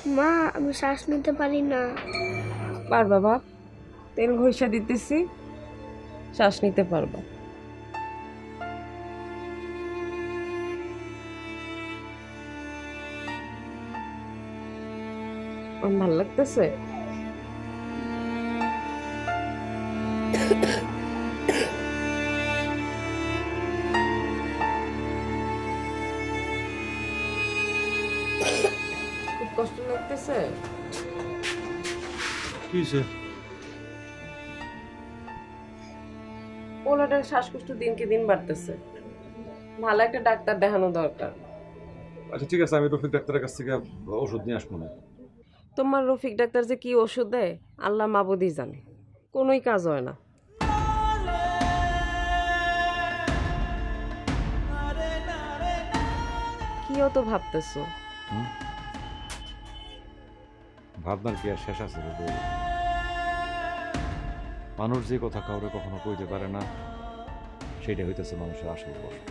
মা আমি শ্বাস নিতে পারি না। পারবা বাপ, তেল ঘষা দিতেছি, শ্বাস নিতে পারবা। ভাল লাগতেছে? খুব কষ্ট লাগতেছে? পোলাটার শ্বাসকষ্ট দিনকে দিন বাড়তেছে, ভালো একটা ডাক্তার দেখানো দরকার। আচ্ছা ঠিক আছে, আমি রফিক ডাক্তারের কাছ থেকে ওষুধ নিয়ে আসবো না। তোমার রফিক ডাক্তার যে কি ওষুধ দেয় আল্লাহ মাবুদই জানে, কোনোই কাজ হয় না। কি অত ভাবতেছো? ভাবনার কি আর শেষ আছে রে বউ? মানুষ যে কথা কাউরে কখনো কইতে পারে না, সেটা হইতেছে মানুষের আসল কষ্ট।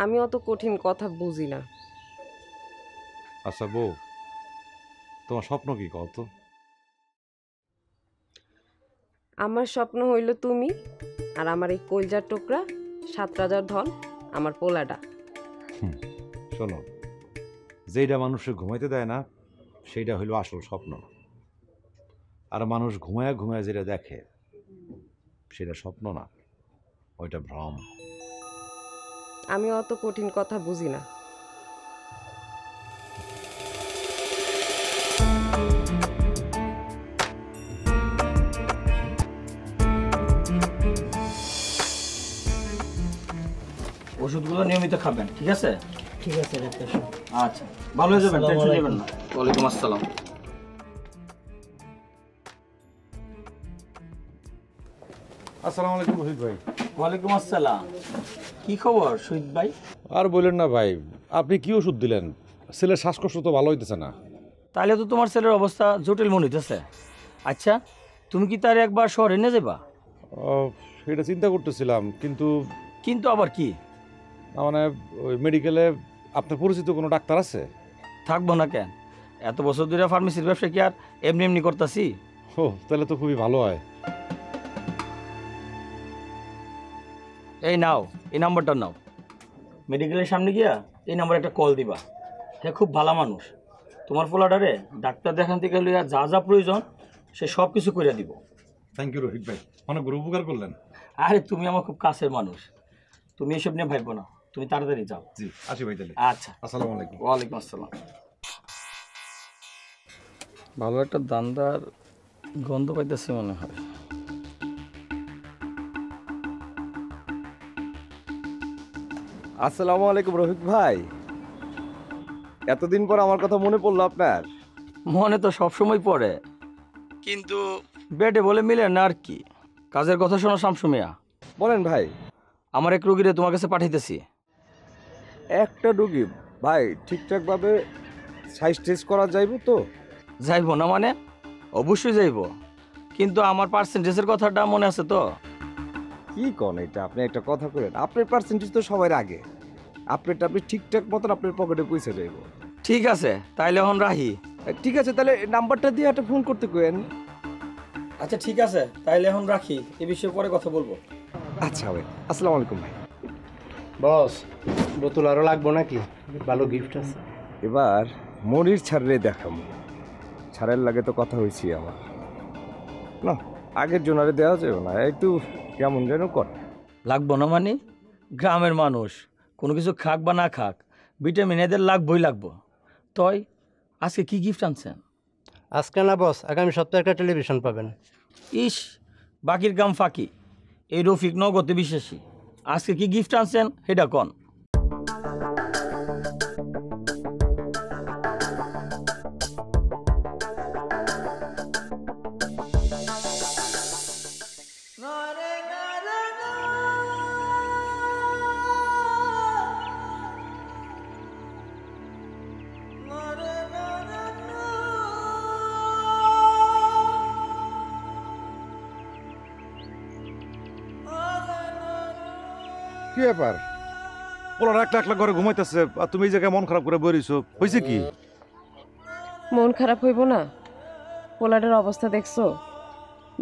আমি অত কঠিন কথা বুঝি না। আচ্ছা বউ, তোমার স্বপ্ন কি কত? আমার স্বপ্ন হইল তুমি, আর আমার এই কলজার টুকরা 7 রাজার ধন, আমার পোলাটা। শোনো, যেটা মানুষের ঘুমাইতে দেয় না সেইটা হইল আসল স্বপ্ন, আর মানুষ ঘুমায়া ঘুমায়া যেটা দেখে সেটা স্বপ্ন না, ওইটা ভ্রম। আমি অত কঠিন কথা বুঝি না। ওষুধগুলো নিয়মিত খাবেন, ঠিক আছে? ঠিক আছে ডাক্তার। আচ্ছা, ভালো হয়ে যাবেন, টেনশন নেবেন না। ওয়ালাইকুম আসসালাম। আসসালামু আলাইকুম রফিক ভাই। ওয়ালাইকুম আসসালাম। কি খবর শহীদ ভাই? আর বললেন না ভাই, আপনি কি ওষুধ দিলেন? ছেলের শ্বাসকষ্ট তো ভালো হইতেছে না। তাহলে তো তোমার ছেলের অবস্থা জটিল মনে হইতেছে। আচ্ছা, তুমি কি তার একবার শহরে নিয়ে যাবা? সেটা চিন্তা করতেছিলাম, কিন্তু কিন্তু আবার কি? মানে ওই মেডিকেলে আপনার পরিচিত কোনো ডাক্তার আছে? থাকবো না কেন? এত বছর ধরে ফার্মেসির ব্যবসা কি আর এমনি এমনি করতেছি? ও তাহলে তো খুবই ভালো হয়। এই নাও, এই নাম্বারটা নাও, মেডিকেলের সামনে গিয়া এই নাম্বারে একটা কল দিবা। হ্যাঁ, খুব ভালো মানুষ। তোমার পোলাটারে ডাক্তার দেখান থেকে লইয়া যা যা প্রয়োজন সে সব কিছু করে দিব। থ্যাংক ইউ রফিক ভাই, অনেক বড় উপকার করলেন। আরে তুমি আমার খুব কাছের মানুষ, তুমি এসব নিয়ে ভাববো না, তুমি তাড়াতাড়ি যাও। জি আসি ভাই তাহলে। আচ্ছা, আসসালামু আলাইকুম। ওয়ালাইকুম আসসালাম। ভালো একটা দান্দার গন্ধ পাইতেছে মনে হয়। আসসালামু আলাইকুম রফিক ভাই, এতদিন পর আমার কথা মনে পড়লো আপনার? মনে তো সবসময় পড়ে, কিন্তু বেডে বলে মিলে না আর কি। কাজের কথা শোনো শামসু মিয়া। বলেন ভাই। আমার এক রোগীরে তোমার কাছে পাঠাইতেছি। একটা রুগী ভাই, ঠিকঠাকভাবে সাইজ টেস্ট করা যাইব তো? যাইব না মানে? অবশ্যই যাইব, কিন্তু আমার পার্সেন্টেজের কথাটা মনে আছে তো? কি কন এটা? আপনি একটা কথা করেন, আপনার পার্সেন্টেজ তো সবার আগে। আপনারটা আপনি ঠিকঠাক মতন আপনার পকেটে পয়সা যাইব। ঠিক আছে, তাইলে এখন রাহি। ঠিক আছে, তাহলে নাম্বারটা দিয়ে একটা ফোন করতে কেন? আচ্ছা ঠিক আছে, তাইলে এখন রাখি, এ বিষয়ে পরে কথা বলবো। আচ্ছা ভাই, আসসালামু আলাইকুম ভাই। বস, বোতল আরো লাগবো নাকি? ভালো গিফট আছে। এবার মনির ছাড়রে দেখাম, ছাড়ের লাগে তো কথা হয়েছি আমার। না, আগের জনারে দেওয়া যাবে না, একটু কেমন যেন কর। লাগবো না মানে? গ্রামের মানুষ কোনো কিছু খাক বা না খাক, ভিটামিন এদের লাগবই লাগবো। তই আজকে কি গিফট আনছেন? আজকে না বস, আগামী সপ্তাহে একটা টেলিভিশন পাবেন। ইস, বাকির গাম ফাঁকি, এই রফিক নগদে বিশ্বাসী। আজকে কি গিফট আনছেন সেটা কন। কি ব্যাপার? পোলার একলা একলা ঘরে ঘুমাইতেছে আর তুমি এই জায়গায় মন খারাপ করে বইরিছো, হয়েছে কি? মন খারাপ হইব না? পোলাটার অবস্থা দেখছো,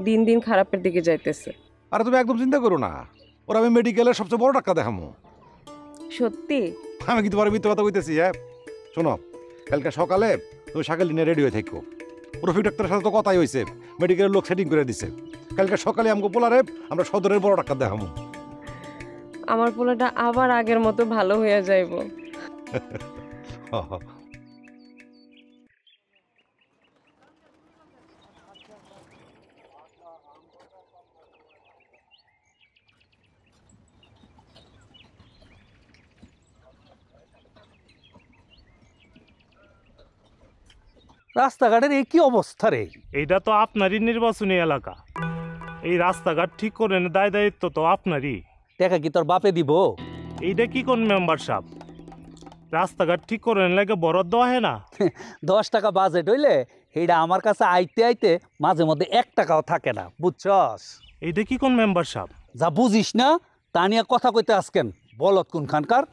দিন দিন খারাপের দিকে যাইতেছে। আরে তুমি একদম চিন্তা করো না, ওরা আমি মেডিকেলের সবচেয়ে বড় ডাক্তার দেখামো। সত্যি? আমি কি তোমার মিথ্যে কথা কইতেছি? হ্যাঁ শোনো, কালকে সকালে তুমি সকালে নিয়ে রেডি হয়ে থাকো। রফিক ডাক্তারের সাথে তো কথাই হয়েছে, মেডিকেলের লোক সেটিং করে দিছে। কালকে সকালে আমাকে পোলারে আমরা সদরের বড় ডাক্তার দেখামো। আমার পোলাটা আবার আগের মতো ভালো হইয়া যাইব। রাস্তাঘাটের এই কি অবস্থা রে? এইটা তো আপনারই নির্বাচনী এলাকা, এই রাস্তাঘাট ঠিক করে দায় দায়িত্ব তো আপনারই। টাকা কি তোর বাপে দিব? এইটা কি কোন মেম্বার সাহেব, রাস্তাঘাট ঠিক করে লাগে বরাদ্দ হয় না? 10 টাকা বাজেট হইলে এইটা আমার কাছে আইতে আইতে মাঝে মধ্যে 1 টাকাও থাকে না, বুঝছস? এইটা কি কোন মেম্বার সাহেব? যা বুঝিস না তা নিয়ে কথা কইতে আসকেন, বলত কোন খানকার।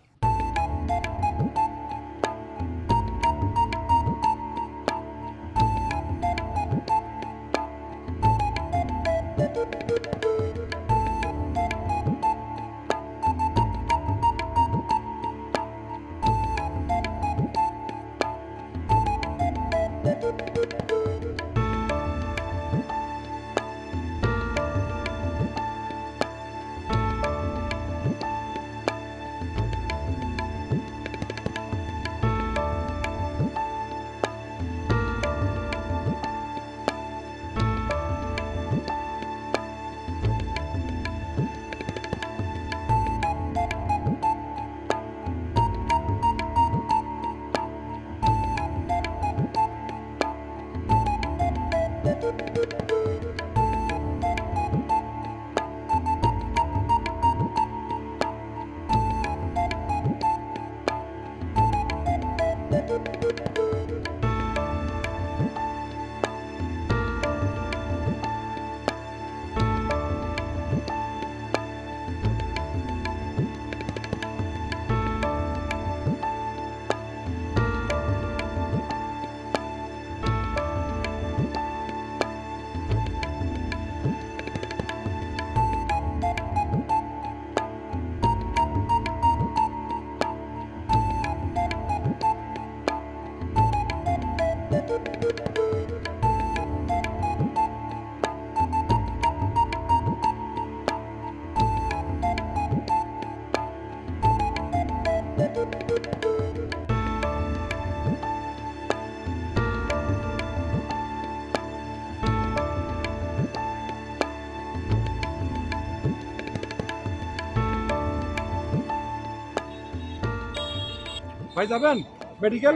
ভাই যাবেন মেডিকেল?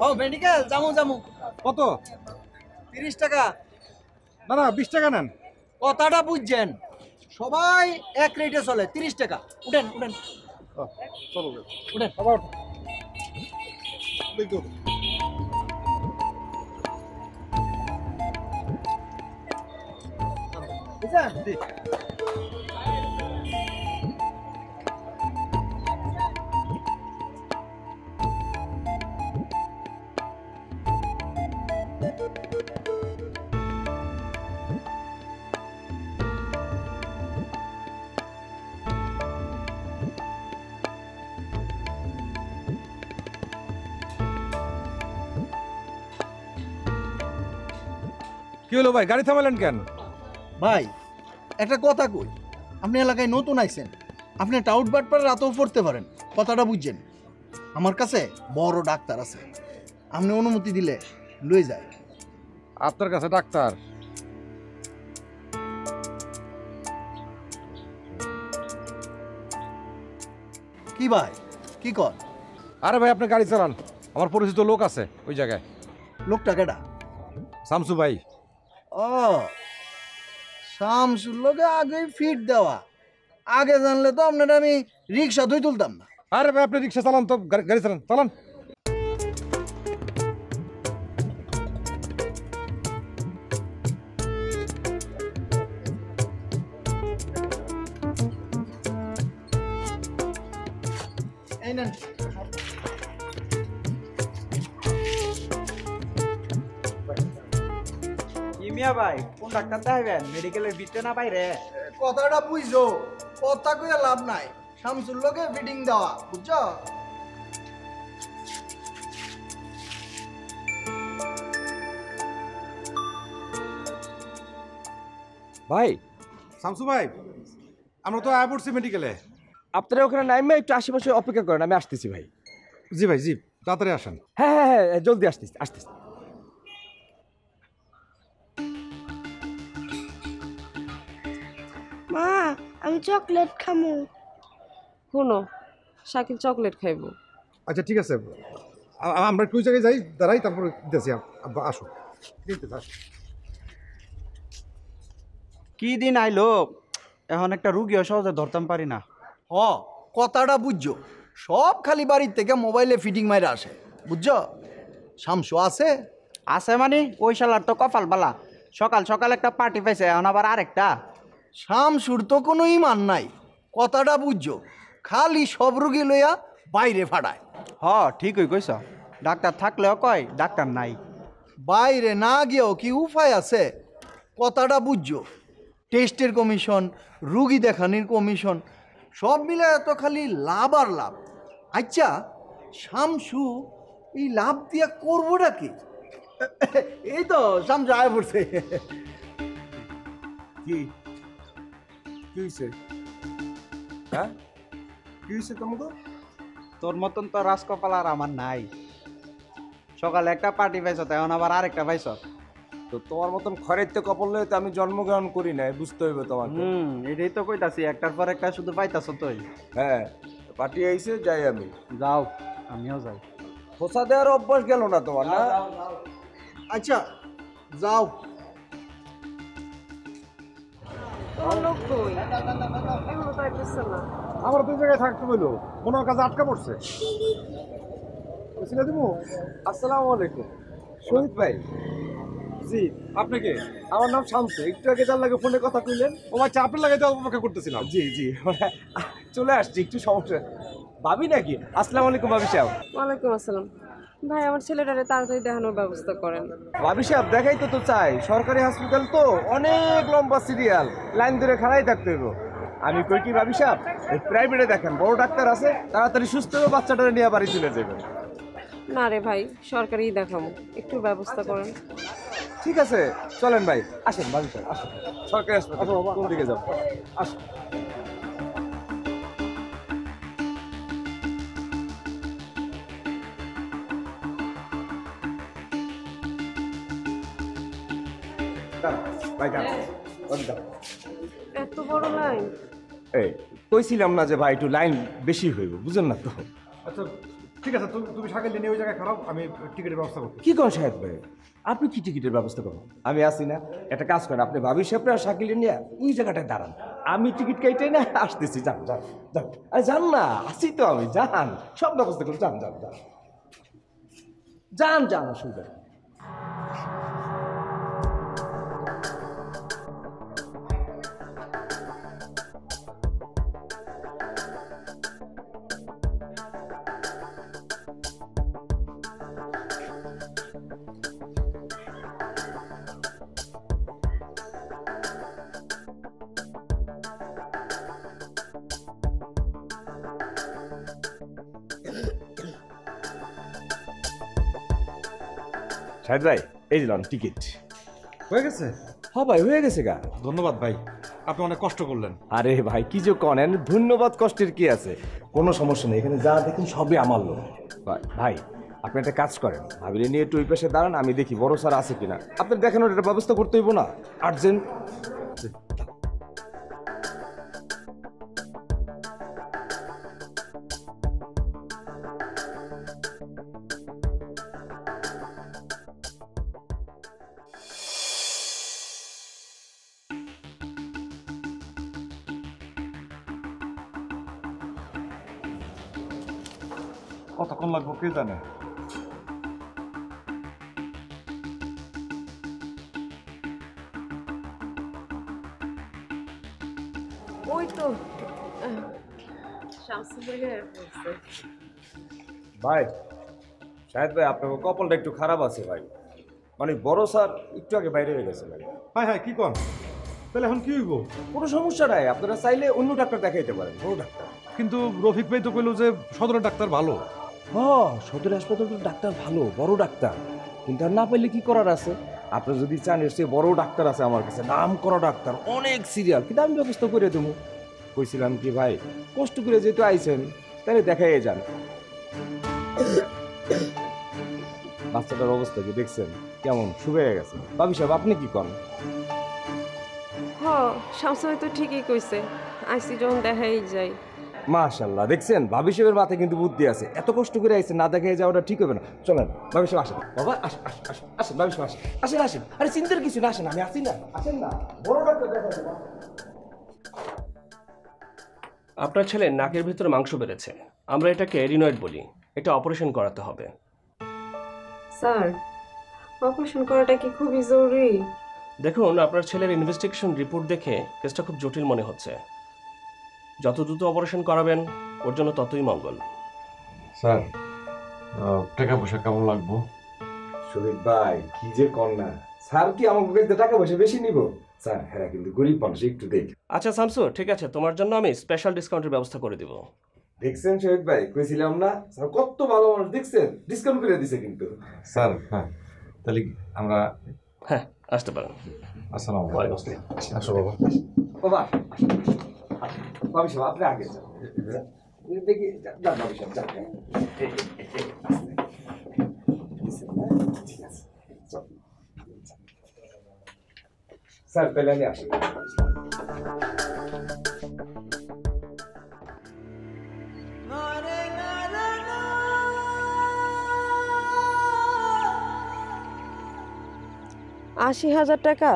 ও মেডিকেল জামু জামু। কত? 30 টাকা। না না 20 টাকা নেন। কথাটা বুঝছেন, সবাই এক রেটে চলে। 30 টাকা। উঠেন উঠেন চলো উঠেন। আবার দেখো বুঝছেন? কি হলো ভাই, গাড়ি থামালেন কেন? ভাই একটা কথা কই, আপনি এলাকায় নতুন আইছেন, আপনি টাউট বাটপার রাতেও পড়তে পারেন। কথাটা বুঝছেন? আমার কাছে বড় ডাক্তার আছে, আপনি অনুমতি দিলে লয়ে যায়। আপনার কাছে ডাক্তার? কি ভাই কি কর? আরে ভাই আপনি গাড়ি চালান, আমার পরিচিত লোক আছে ওই জায়গায়। লোকটা কেডা? শামসু ভাই। ও শামসুর লোকে আগেই ফিট দেওয়া। আগে জানলে তো আপনার আমি রিক্সা ধুই তুলতাম না। আরে ভাই আপনি রিক্সা চালান তো, গাড়ি চালান চালান। এই এই নেন। মিয়া ভাই কোন ডাক্তার দেখাবেন মেডিকেলের ভিতরে না বাইরে? কথাটা বুঝছো, কথা কইয়া লাভ নাই, শামসুর লোকে ফিটিং দেওয়া, বুঝছো? ভাই শামসু ভাই, আমরা তো আয়া পড়ছি মেডিকেলে। আপনারা ওখানে নাইমে একটু আশেপাশে অপেক্ষা করেন, আমি আসতেছি ভাই। জি ভাই, জি, তাড়াতাড়ি আসেন। হ্যাঁ হ্যাঁ হ্যাঁ, জলদি আসতেছি আসতেছি। মা আমি চকলেট খামু। শোনো, শাকিল চকলেট খাইবো। আচ্ছা ঠিক আছে, আমরা একটু ওই জায়গায় যাই, দাঁড়াই, তারপর দিতেছি। আসো, কি দিন আইলো, এখন একটা রুগীও সহজে ধরতাম পারি না। হ, কথাটা বুঝছো, সব খালি বাড়ির থেকে মোবাইলে ফিটিং মাইরা আসে, বুঝছো? শামসু আছে? আছে মানে ওই শালার তো কপাল বালা, সকাল সকাল একটা পার্টি পাইছে, এখন আবার আরেকটা। শামসুর তো কোনো ইমান নাই, কথাটা বুঝছো, খালি সব রুগী লইয়া বাইরে ফাড়ায়। হ ঠিকই কইছ, ডাক্তার থাকলেও কয় ডাক্তার নাই। বাইরে না গিয়েও কি উপায় আছে? কথাটা বুঝছো, টেস্টের কমিশন, রুগী দেখানির কমিশন, সব মিলে তো খালি লাভ আর লাভ। আচ্ছা, শামসু এই লাভ দিয়া করবোটা কি? এই তো শামসু আয় পড়ছে। কি কি হয়েছে? হ্যাঁ কি হয়েছে তোমাকে? তোর মতন তো রাজকপাল আর আমার নাই। সকালে একটা পার্টি পাইছ, এখন আবার আরেকটা পাইছ। তো তোমার মতন খরের কপাল লয়ে তো আমি জন্মগ্রহণ করি নাই, বুঝতে হইবে তোমাকে। এটাই তো কইতাছি, একটার পর একটা শুধু পাইতাছ তুই। হ্যাঁ, পার্টি আইছে, যাই আমি। যাও, আমিও যাই। খোসা দেওয়ার অভ্যাস গেল না তোমার, না? আচ্ছা যাও। তোমার লোক কই? এখনো তো আইতেছে না। আমার দুই জায়গায় থাকতে বললো, মনে হয় কাজে আটকা পড়ছে। বুঝলে দিবো? আসসালামু আলাইকুম শহীদ ভাই। জি, আপনি কে? আমার নাম শামসু। একটু আগে যার লাগে ফোনে কথা কইলেন। ও ভাই, চাপের লাগাইতে অপেক্ষা করতেছিলাম। জি জি, চলে আসছি, একটু সমস্যা। ভাবি নাকি? আসসালামু আলাইকুম ভাবি সাহেব। ওয়ালাইকুম আসসালাম। ভাই আমার ছেলেটারে তাড়াতাড়ি দেখানোর ব্যবস্থা করেন। ভাবি সাহেব, দেখাই তো চাই, সরকারি হসপিটাল তো অনেক লম্বা সিরিয়াল, লাইন ধরে খাড়াই থাকতে হইব। আমি কই কি ভাবি সাহেব, প্রাইভেটে দেখেন, বড় ডাক্তার আছে, তাড়াতাড়ি সুস্থ হয়ে বাচ্চাটারে নিয়ে বাড়ি চলে যাবেন। না রে ভাই, সরকারি দেখাবো, একটু ব্যবস্থা করেন। ঠিক আছে, চলেন ভাই, আসেন ভাবি সাহেব, আসেন। সরকারি হাসপাতাল কোন দিকে যাবো? আসুন। ভাই এত বড় লাইন? এই কইছিলাম না যে ভাই একটু লাইন বেশি হইব, বুঝেন না তো? আচ্ছা ঠিক আছে, তুমি সাইকেল নিয়ে ওই জায়গায় খারাপ, আমি টিকিটের ব্যবস্থা করছি। কি করেন সাহেব ভাই, আপনি কি টিকিটের ব্যবস্থা করুন? আমি আসি না, একটা কাজ করেন, আপনি ভাবি সাহেব আর শাকিলে নিয়ে ওই জায়গাটায় দাঁড়ান, আমি টিকিট কেটে না আসতেছি। যান যান যান, আরে যান না, আসি তো আমি, যান, সব ব্যবস্থা করুন, যান যান যান যান যান, অসুবিধা নেই। শাহেদ ভাই, এই দিলাম টিকিট। হয়ে গেছে? হ্যাঁ ভাই, হয়ে গেছে গা। ধন্যবাদ ভাই, আপনি অনেক কষ্ট করলেন। আরে ভাই, কি যে করেন, ধন্যবাদ কষ্টের কি আছে, কোনো সমস্যা নেই, এখানে যা দেখুন সবই আমার লোক। ভাই আপনি একটা কাজ করেন, ভাবিলে নিয়ে একটু ওই পাশে দাঁড়ান, আমি দেখি বড় স্যার আছে কিনা, আপনার দেখানোর একটা ব্যবস্থা করতে হইব না, আর্জেন্ট। কতক্ষণ লাগবো কে জানে। ওই তো শামসু ভাইয়া ভাই শাহেদ ভাই আপনার কপালটা একটু খারাপ আছে ভাই, মানে বড় স্যার একটু আগে বাইরে হয়ে গেছে ভাই। হ্যাঁ হ্যাঁ, কি কন? তাহলে এখন কি হইব? কোনো সমস্যা নাই, আপনারা চাইলে অন্য ডাক্তার দেখাইতে পারেন, বড় ডাক্তার। কিন্তু রফিক ভাই তো কইলো যে সদরের ডাক্তার ভালো। হ্যাঁ, সদর হাসপাতালের ডাক্তার ভালো, বড় ডাক্তার, কিন্তু আর না পাইলে কি করার আছে? আপনি যদি চান এর চেয়ে বড় ডাক্তার আছে আমার কাছে, নাম করা ডাক্তার, অনেক সিরিয়াল, কিন্তু আমি ব্যবস্থা করে দেবো। কইছিলাম কি ভাই, কষ্ট করে যেহেতু আইছেন তাহলে দেখাই যান। বাচ্চাটার অবস্থা কি দেখছেন? কেমন শুকিয়ে গেছে। ভাবি সাহেব আপনি কি করেন? হ শামসু ভাই তো ঠিকই কইছে, আইসি যখন দেখাই যাই। মাশাআল্লাহ, দেখছেন ভাবি সাহেবের মাথায় কিন্তু বুদ্ধি আছে। এত কষ্ট করে আইছেন, না দেখে যাওয়াটা ঠিক হবে না। চলেন ভাবি সাহেব আসেন। বাবা আসেন আসেন আসেন আসেন, ভাবি সাহেব আসেন আসেন আসেন। আরে চিন্তার কিছু না, আসেন, আমি আসি না, আসেন না, বড় ডাক্তার দেখাবেন। আপনার ছেলের নাকের ভিতরে মাংস বেড়েছে, আমরা এটাকে এরিনয়েড বলি। এটা অপারেশন করাতে হবে। স্যার অপারেশন করাটা কি খুবই জরুরি? দেখুন, আপনার ছেলের ইনভেস্টিগেশন রিপোর্ট দেখে কেসটা খুব জটিল মনে হচ্ছে। যত দ্রুত অপারেশন করাবেন ওর জন্য ততই মঙ্গল। স্যার টাকা পয়সা কেমন লাগবো? শহীদ ভাই কি যে কন্যা, স্যার কি আমার কাছে টাকা পয়সা বেশি নিব? স্যার হ্যাঁ, কিন্তু গরিব মানুষ, একটু দেখ। আচ্ছা শামসু, ঠিক আছে, তোমার জন্য আমি স্পেশাল ডিসকাউন্টের ব্যবস্থা করে দিব। দেখছেন শহীদ ভাই, কইছিলাম না স্যার কত ভালো মানুষ, দেখছেন ডিসকাউন্ট করে দিছে কিন্তু। স্যার হ্যাঁ, তাহলে আমরা হ্যাঁ আসতে পারেন। আসসালামু ওয়ালাইকুম আলাইকুম। আসসালাম। আসো বাবা। বাবা ভাবি সাহেব আপনি আগে যান, দেখি যান ভাবি সাহেব যান। ঠিক আছে চল। স্যার তাহলে আমি আসি। $80,000 টাকা?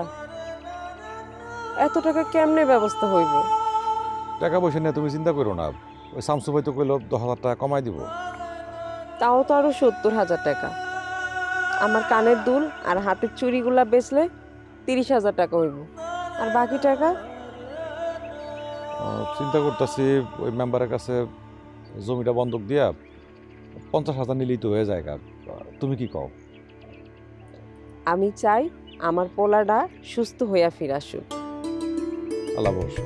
এত টাকা কেমনে ব্যবস্থা হইব? টাকা পয়সা নিয়ে তুমি চিন্তা করো না, ওই শামসু ভাই তো কইলো 10,000 টাকা কমাই দিব। তাও তো আরো $70,000 টাকা। আমার কানের দুল আর হাতের চুড়িগুলা বেচলে $30,000 টাকা হইব। আর বাকি টাকা? চিন্তা করতেছি ওই মেম্বারের কাছে জমিটা বন্ধক দিয়া 50,000 নিলেই তো হয়ে যায়। তুমি কি কও? আমি চাই আমার পোলাটা সুস্থ হইয়া ফিরে আসুক। আল্লাহ ভরসা।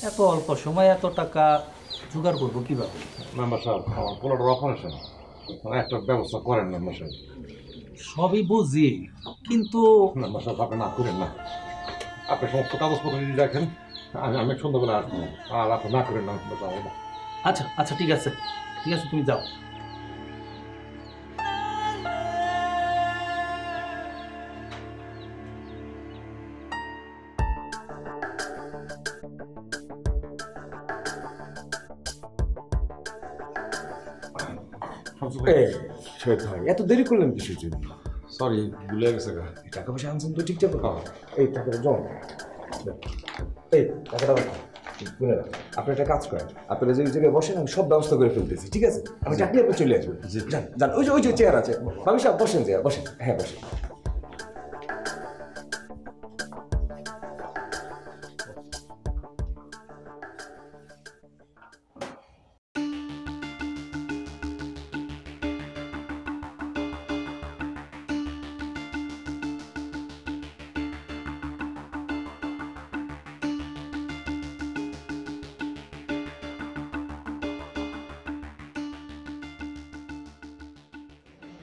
এত অল্প সময় এত টাকা জোগাড় করবো কিভাবে? মেম্বার সাহেব, আমার পোলাটার অপারেশন, একটা ব্যবস্থা করেন মেম্বার সাহেব। সবই বুঝি, কিন্তু মেম্বার সাহেব আপনি না করেন না, আপনি সমস্ত কাগজপত্র যদি রাখেন, আমি সন্ধ্যাবেলা আসবো, আর আপনি না করেন না। আচ্ছা আচ্ছা ঠিক আছে ঠিক আছে, তুমি যাও। শহীদ ভাই এত দেরি করলেন কিসের জন্য? সরি, ভুলে গেছে। টাকা পয়সা আনছেন তো ঠিকঠাক? এই টাকাটা জমা, এই টাকাটা আপনি একটা কাজ করেন, আপনারা যে জায়গায় বসেন আমি সব ব্যবস্থা করে ফেলতেছি, ঠিক আছে? আমি চাকরি আপনি চলে আসবেন। যান যান, ওই যে চেয়ার আছে, ভাবি সাহেব বসেন, চেয়ার বসেন। হ্যাঁ বসেন।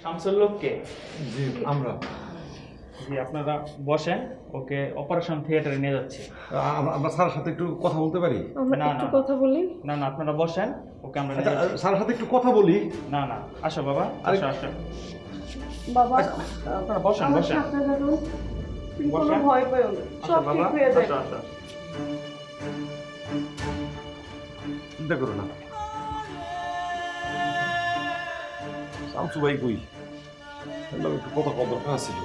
শামসুল লোককে জি আমরা, জি আপনারা বসেন, ওকে অপারেশন থিয়েটারে নিয়ে যাচ্ছি। আমরা স্যারের সাথে একটু কথা বলতে পারি? আমরা না, একটু না। কথা বলি। না না, আপনারা বসেন, ওকে আমরা নিয়ে যাচ্ছি। স্যারের সাথে একটু কথা বলি। না না, আসো বাবা, আসো আসো। বাবা আপনারা বসেন আমার বসেন। সাথে থাকুন, তুমি কোনো বসেন। ভয় পেও না, আসো সব বাবা, ঠিক হয়ে আসো যাবে। আসো। চিন্তা করো না। শামসু ভাই কই? একটু কথা কম দরকার ছিল।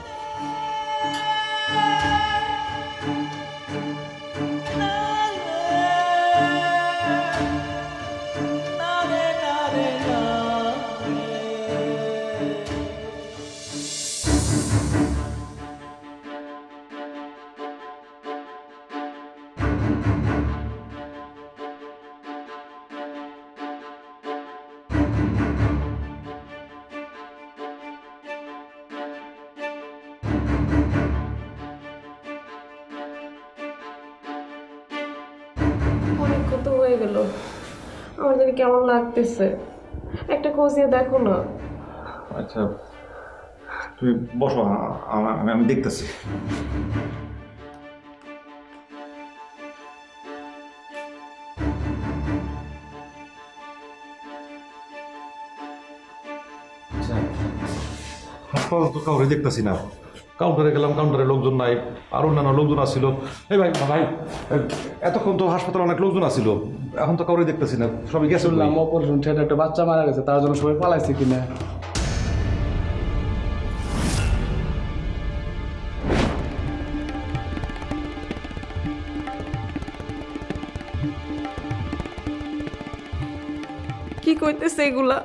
অনেক কত হয়ে গেল, আমার জানি কেমন লাগতেছে। একটা খোঁজ দিয়ে দেখো না। আচ্ছা তুমি বসো, আমি দেখতেছি। হাসপাতাল তো কাউরে দেখতেছি না। কাউন্টারে গেলাম, কাউন্টারে লোকজন নাই, আর অন্যান্য লোকজন আসছিল। এই ভাই ভাই, এতক্ষণ তো হাসপাতালে অনেক লোকজন আসছিল, এখন তো কাউরে দেখতেছি না, সবাই গেছে। শুনলাম অপারেশন থিয়েটারে একটা বাচ্চা মারা গেছে, তার জন্য সবাই পালাইছে কিনা। কি কইতেছে এগুলা?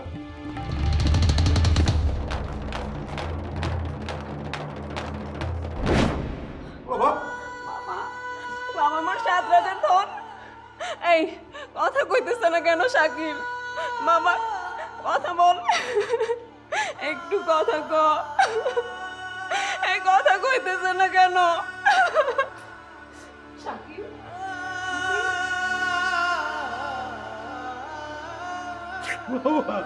বাবা মার 7 রাতের ধন। এই কথা কইতেছে না কেন শাকিল? বাবা কথা বল, একটু কথা ক। এই কথা কইতেছে না কেন শাকিল? বাবা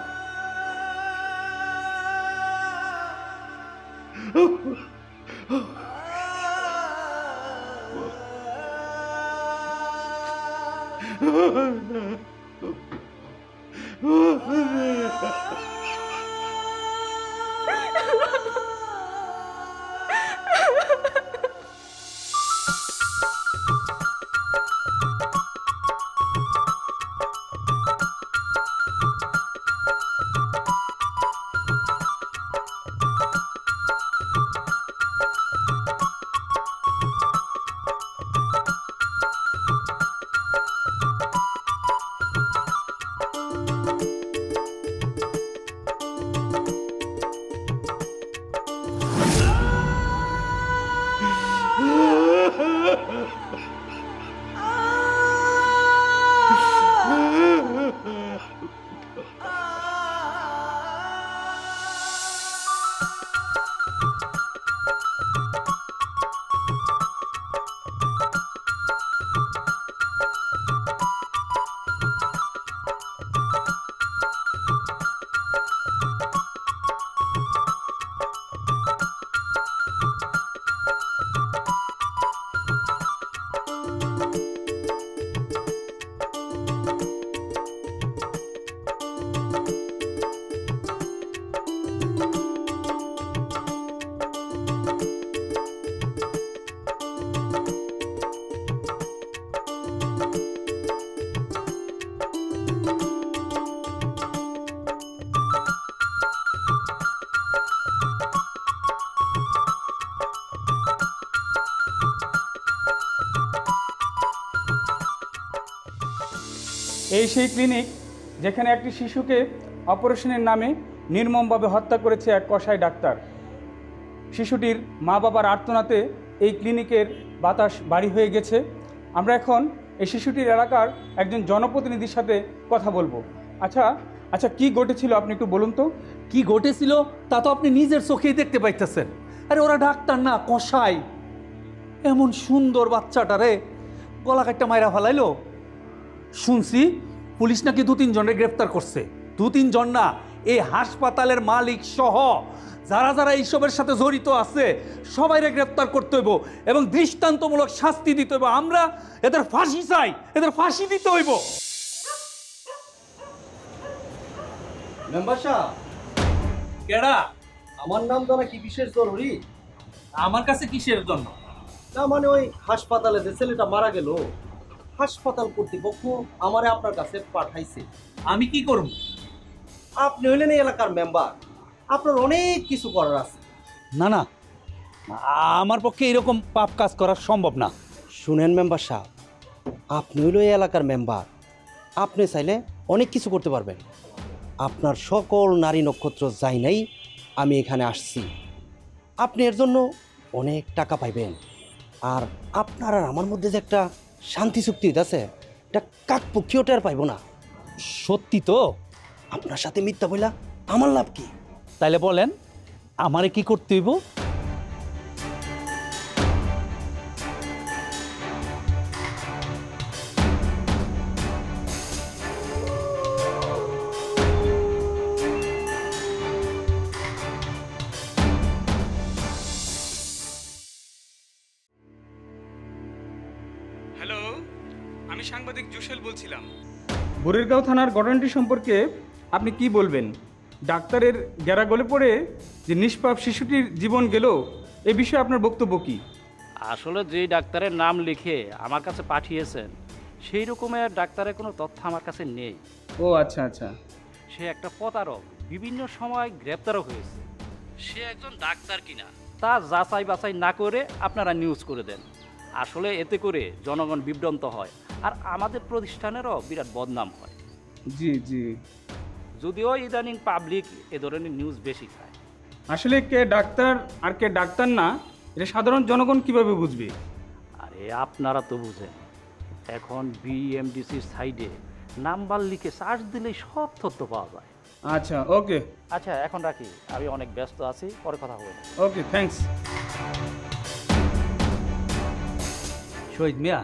এই সেই ক্লিনিক যেখানে একটি শিশুকে অপারেশনের নামে নির্মমভাবে হত্যা করেছে এক কসাই ডাক্তার। শিশুটির মা বাবার আর্তনাতে এই ক্লিনিকের বাতাস বাড়ি হয়ে গেছে। আমরা এখন এই শিশুটির এলাকার একজন জনপ্রতিনিধির সাথে কথা বলবো। আচ্ছা কি ঘটেছিল আপনি একটু বলুন তো। কি ঘটেছিল তা তো আপনি নিজের চোখেই দেখতে পাইতেছেন। আরে ওরা ডাক্তার না, কসাই। এমন সুন্দর বাচ্চাটারে গলা কাটটা মাইরা ফেলাইলো। শুনছি পুলিশ নাকি 2-3 জনের গ্রেফতার করছে। 2-3 জন না, এই হাসপাতালের মালিক সহ যারা যারা এইসবের সাথে জড়িত আছে সবাইরে গ্রেফতার করতে হইব এবং দৃষ্টান্তমূলক শাস্তি দিতে হইব। আমরা এদের ফাঁসি চাই, এদের ফাঁসি দিতে হইব। মেম্বার সাহেব, কেডা? আমার নাম জানা কি বিশেষ জরুরি? আমার কাছে কিসের জন্য? না মানে ওই হাসপাতালে যে ছেলেটা মারা গেল, হাসপাতাল কর্তৃপক্ষ আমারে আপনার কাছে পাঠাইছে। আমি কি করব? আপনি হইলেন এই এলাকার মেম্বার, আপনার অনেক কিছু করার আছে। না না, আমার পক্ষে এরকম পাপ কাজ করা সম্ভব না। শুনেন মেম্বার সাহেব, আপনি হইল এই এলাকার মেম্বার, আপনি চাইলে অনেক কিছু করতে পারবেন। আপনার সকল নারী নক্ষত্র যাই নাই আমি এখানে আসছি, আপনি এর জন্য অনেক টাকা পাইবেন। আর আপনার আর আমার মধ্যে যে একটা শান্তি চুক্তি আছে, এটা কাকপক্ষীও টের পাইব না। সত্যি তো? আপনার সাথে মিথ্যা বইলা আমার লাভ কি? তাইলে বলেন আমারে কি করতে হইব? আমি সাংবাদিক জুশেল বলছিলাম। বুড়িরগাঁও থানার ঘটনাটি সম্পর্কে আপনি কি বলবেন? ডাক্তারের গেরা গলে পড়ে যে নিষ্পাপ শিশুটির জীবন গেল, এ বিষয়ে আপনার বক্তব্য কি? আসলে যে ডাক্তারের নাম লিখে আমার কাছে পাঠিয়েছেন সেই রকমের ডাক্তারের কোনো তথ্য আমার কাছে নেই। ও আচ্ছা আচ্ছা। সে একটা প্রতারক, বিভিন্ন সময় গ্রেপ্তারও হয়েছে। সে একজন ডাক্তার কিনা তা যাচাই বাছাই না করে আপনারা নিউজ করে দেন। আসলে এতে করে জনগণ বিভ্রান্ত হয় আর আমাদের প্রতিষ্ঠানেরও বিরাট বদনাম হয়। জি জি। যদিও ইদানিং পাবলিক এ ধরনের নিউজ বেশি খায়। আসলে কে ডাক্তার আর কে ডাক্তার না, এটা সাধারণ জনগণ কিভাবে বুঝবে? আরে আপনারা তো বুঝেন, এখন বিএমডিসির সাইডে নাম্বার লিখে সার্চ দিলেই সব তথ্য পাওয়া যায়। আচ্ছা ওকে। আচ্ছা এখন রাখি, আমি অনেক ব্যস্ত আছি, পরে কথা হবে। Okay thanks. শহীদ মিয়া,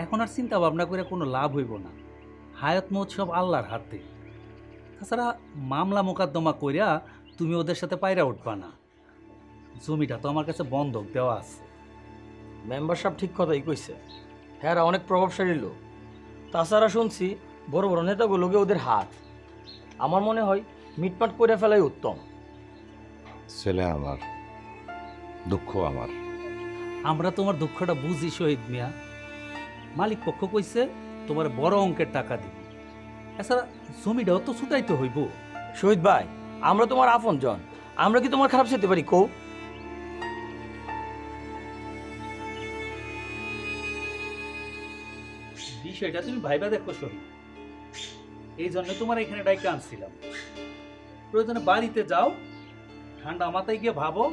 এখন আর চিন্তা ভাবনা করে কোনো লাভ হইব না। হায়াত মৌত সব আল্লাহর হাতে। তাছাড়া মামলা মোকদ্দমা কইরা তুমি ওদের সাথে পায়রা উঠবা না। জমিটা তো আমার কাছে বন্ধক দেওয়া আছে। মেম্বার সাহেব ঠিক কথাই কইছে। হ্যাঁ, অনেক প্রভাবশালী লোক। তাছাড়া শুনছি বড় বড় নেতাগুলোকে ওদের হাত। আমার মনে হয় মিটমাট করে ফেলাই উত্তম। ছেলে আমার, দুঃখ আমার। আমরা তোমার দুঃখটা বুঝি শহীদ মিয়া। মালিক পক্ষ কইছে তোমার বড় অঙ্কের টাকা দিব। এছাড়া জমিটাও তো ছুটাইতে হইব। শহীদ ভাই, আমরা তোমার আপন জন, আমরা কি তোমার খারাপ চাইতে পারি? কও। বিষয়টা তুমি ভাইবা দেখো শহীদ, এই জন্য তোমার এখানে ডাইকে আনছিলাম। প্রয়োজনে বাড়িতে যাও, ঠান্ডা মাথায় গিয়ে ভাবো,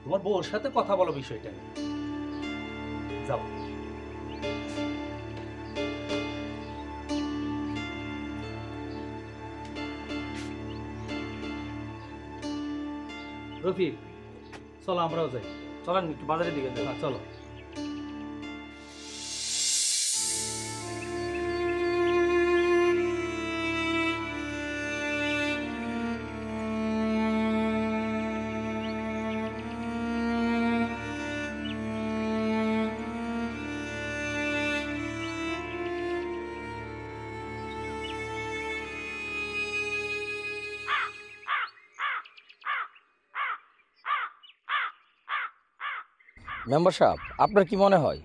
তোমার বউর সাথে কথা বলো বিষয়টা নিয়ে। যাও। রফিক, চলো আমরাও যাই। চলেন একটু বাজারের দিকে যাই। চলো। মেম্বার সাহেব, আপনার কি মনে হয়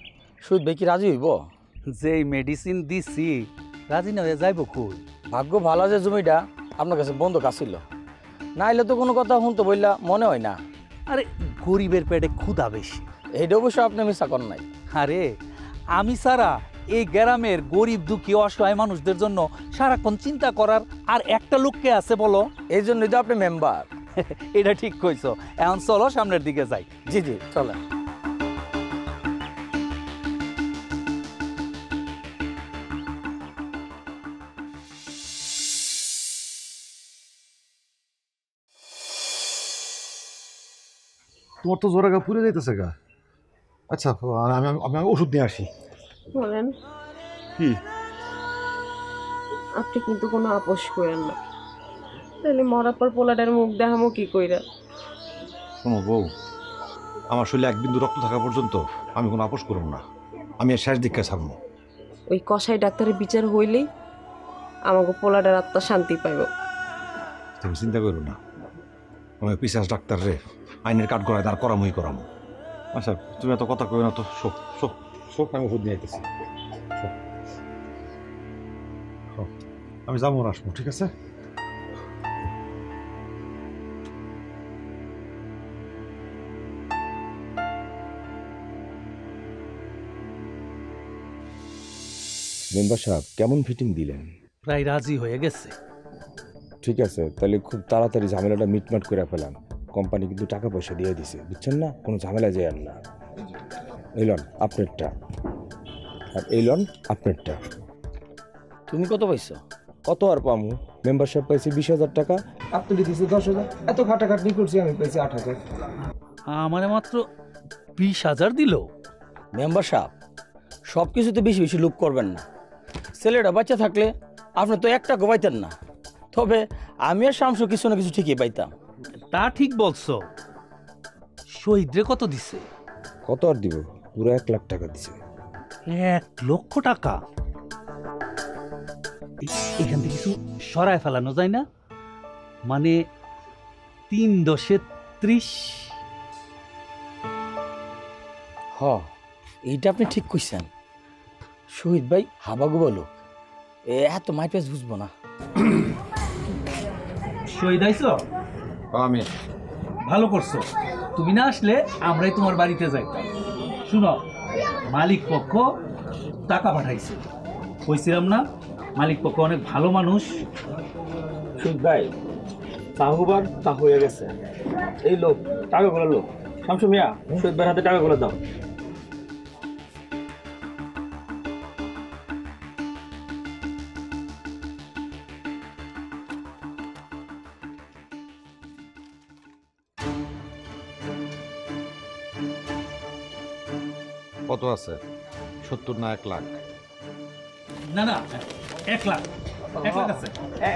শহীদ ভাই কি রাজি হইব? যে মেডিসিন দিছি রাজি না হয়ে যাইব কই? ভাগ্য ভালো যে জমিটা আপনার কাছে বন্ধক আসিল, না এলে তো কোনো কথা শুনতে বললা মনে হয় না। আরে গরিবের পেটে ক্ষুধা বেশি, এইটা অবশ্য আপনি মিশা করেন নাই। আরে আমি সারা এই গ্রামের গরিব দুঃখী অসহায় মানুষদের জন্য সারাক্ষণ চিন্তা করার আর একটা লোককে আছে বলো? এই জন্যই তো আপনি মেম্বার। এটা ঠিক কইছো। এখন চলো সামনের দিকে যাই। জি জি চলেন। তোমার তো জোরাগা পুড়ে যাইতেছে গা। আচ্ছা আমি ওষুধ নিয়ে আসি। বলেন কি? আপনি কিন্তু কোনো আপোষ করেন না, তাহলে মরার পর পোলাটার মুখ দেখামো কি কইরা? শোনো বউ, আমার শরীরে এক বিন্দু রক্ত থাকা পর্যন্ত আমি কোনো আপোষ করব না। আমি শেষ দীক্ষা ছাড়বো। ওই কসাই ডাক্তারের বিচার হইলেই আমাকে পোলাটার আত্মা শান্তি পাইব। তুমি চিন্তা করো না, আমি পিসাস ডাক্তার রে আইনের কাঠ গড়ায় তার করামই করামো। আচ্ছা তুমি এত কথা কই না তো। শোক শোক শোক, আমি ওষুধ নিয়ে আইতেছি। আমি যাবো না, আসবো, ঠিক আছে? মেম্বার সাহেব, কেমন ফিটিং দিলেন? প্রায় রাজি হয়ে গেছে। ঠিক আছে, তাহলে খুব তাড়াতাড়ি ঝামেলাটা মিটমাট করে ফেলাম। কোম্পানি কিন্তু টাকা পয়সা দিয়ে দিছে, বুঝছেন না? কোনো ঝামেলা যায় না। এই লন আপনারটা, আর এই লন আপনারটা। তুমি কত পাইছো? কত আর পামু? মেম্বারশিপ পাইছি 20,000 টাকা, আপনি দিয়েছে 10,000। এত খাটাখাটনি করছি, আমি পাইছি 8,000। আমার মাত্র 20,000 দিল। মেম্বার সাহেব, সব কিছুতে বেশি বেশি লুপ করবেন না। ছেলেটা বাচ্চা থাকলে আপনি তো একটা গোবাইতেন না, তবে আমি আর শামসু কিছু না কিছু ঠিকই পাইতাম। তা ঠিক বলছো। শহীদরে কত দিছে? কত আর দিব? পুরো 1 লাখ টাকা দিছে। 1 লক্ষ টাকা? এখান থেকে কিছু সরায় ফেলানো যায় না? মানে 3 10 30। হ, এইটা আপনি ঠিক কইছেন। শহীদ ভাই হাবাগু বলো, এত মাই পেস বুঝবো না। শহীদ আইছো? আমি। ভালো করছো, তুমি না আসলে আমরাই তোমার বাড়িতে যাইতাম। শুনো, মালিক পক্ষ টাকা পাঠাইছে, কইছিলাম না মালিক পক্ষ অনেক ভালো মানুষ। শহীদ ভাই তাহুবার তা হয়ে গেছে। এই লোক টাকাগুলো লোক শামসু মিয়া, শহীদ ভাইয়ের হাতে টাকাগুলো দাও। কত আছে? 70 না 1 লাখ? না না, 1 লাখ। 1 লাখ আছে।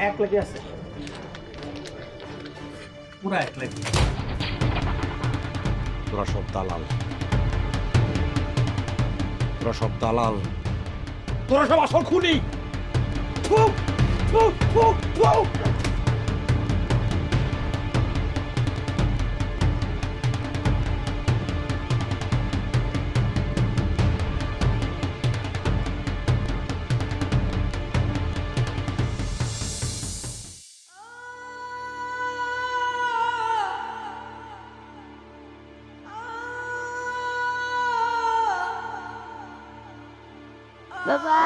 1 লাখই আছে, পুরা 1 লাখ। তোরা সব দালাল, তোরা সব দালাল, তোরা সব আসল খুনি। বাবা,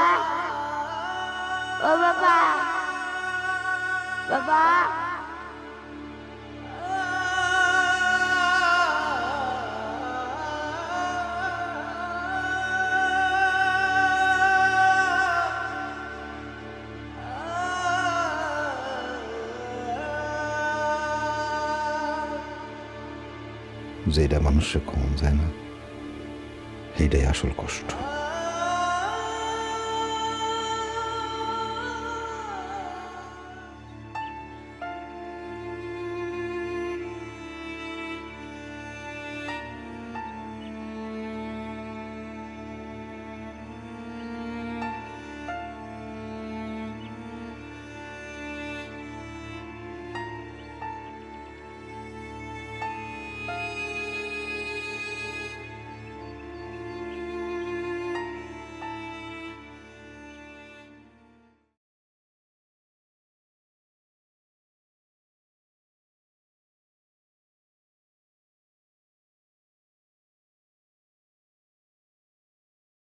ও বাবা, বাবা। যেটা মানুষের কম যায় না, সেইটাই আসল কষ্ট।